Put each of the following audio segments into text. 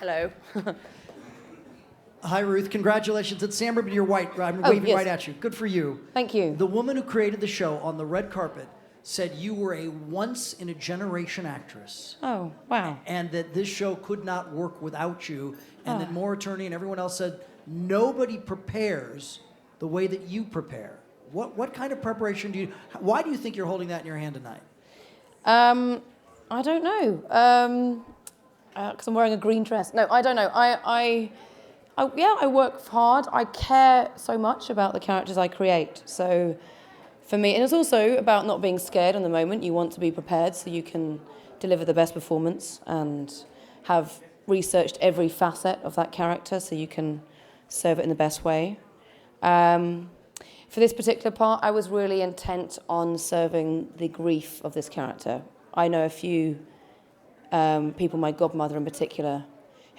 Hello. Hi, Ruth. Congratulations. It's Sam Ribbon. You're white. I'm Oh, waving yes. right at you. Good for you. Thank you. The woman who created the show on the red carpet said you were a once-in-a-generation actress. Oh, wow. And that this show could not work without you. And that Moore Attorney and everyone else said nobody prepares the way that you prepare. What kind of preparation do you... Why do you think you're holding that in your hand tonight? I don't know. Because I'm wearing a green dress. No, I don't know. I work hard. I care so much about the characters I create. So for me, and it's also about not being scared in the moment. You want to be prepared so you can deliver the best performance and have researched every facet of that character so you can serve it in the best way. For this particular part, I was really intent on serving the grief of this character. I know a few people, my godmother in particular,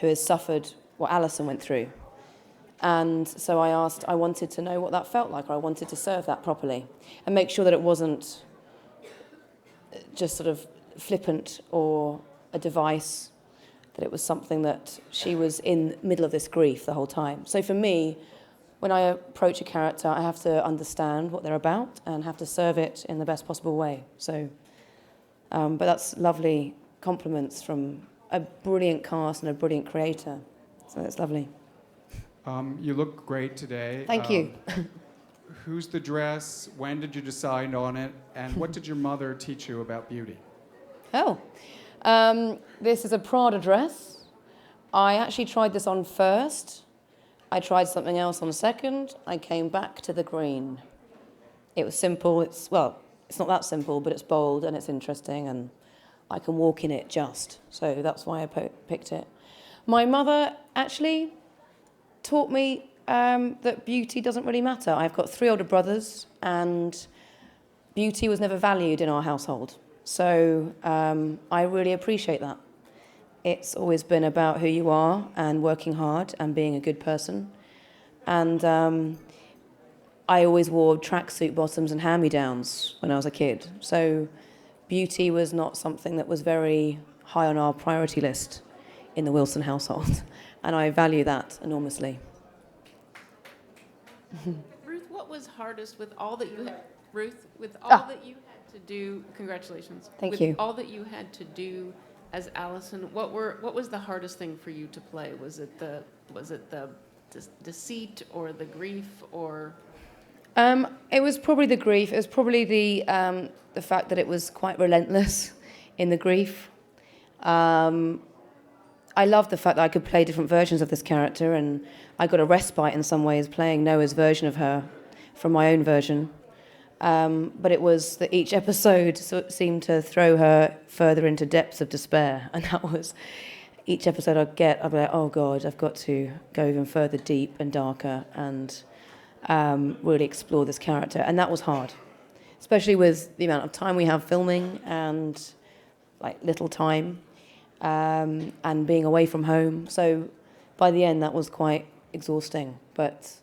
who has suffered what Alison went through. And so I wanted to know what that felt like, or I wanted to serve that properly and make sure that it wasn't just sort of flippant or a device, that it was something that she was in the middle of this grief the whole time. So for me, when I approach a character, I have to understand what they're about and have to serve it in the best possible way. So, but that's lovely compliments from a brilliant cast and a brilliant creator. So that's lovely. You look great today. Thank you. Who's the dress? When did you decide on it? And what did your mother teach you about beauty? Oh, this is a Prada dress. I actually tried this on first. I tried something else on second. I came back to the green. It was simple. It's not that simple, but it's bold and it's interesting, and I can walk in it just. So that's why I picked it. My mother actually taught me that beauty doesn't really matter. I've got 3 older brothers, and beauty was never valued in our household. So I really appreciate that. It's always been about who you are and working hard and being a good person. And I always wore tracksuit bottoms and hand-me-downs when I was a kid. So beauty was not something that was very high on our priority list in the Wilson household. And I value that enormously. Ruth, what was hardest with all that you had, that you had to do, congratulations. Thank you. With all that you had to do as Alison, what was the hardest thing for you to play? Was it the deceit or the grief or? It was probably the grief. It was probably the fact that it was quite relentless in the grief. I loved the fact that I could play different versions of this character, and I got a respite in some ways playing Noah's version of her from my own version. But it was that each episode seemed to throw her further into depths of despair, and that was each episode I'd be like, oh God, I've got to go even further deep and darker and really explore this character. And that was hard, especially with the amount of time we have filming and like little time and being away from home. So by the end, that was quite exhausting, but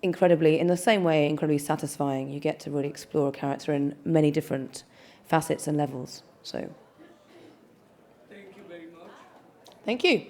incredibly satisfying. You get to really explore a character in many different facets and levels. So, thank you very much. Thank you.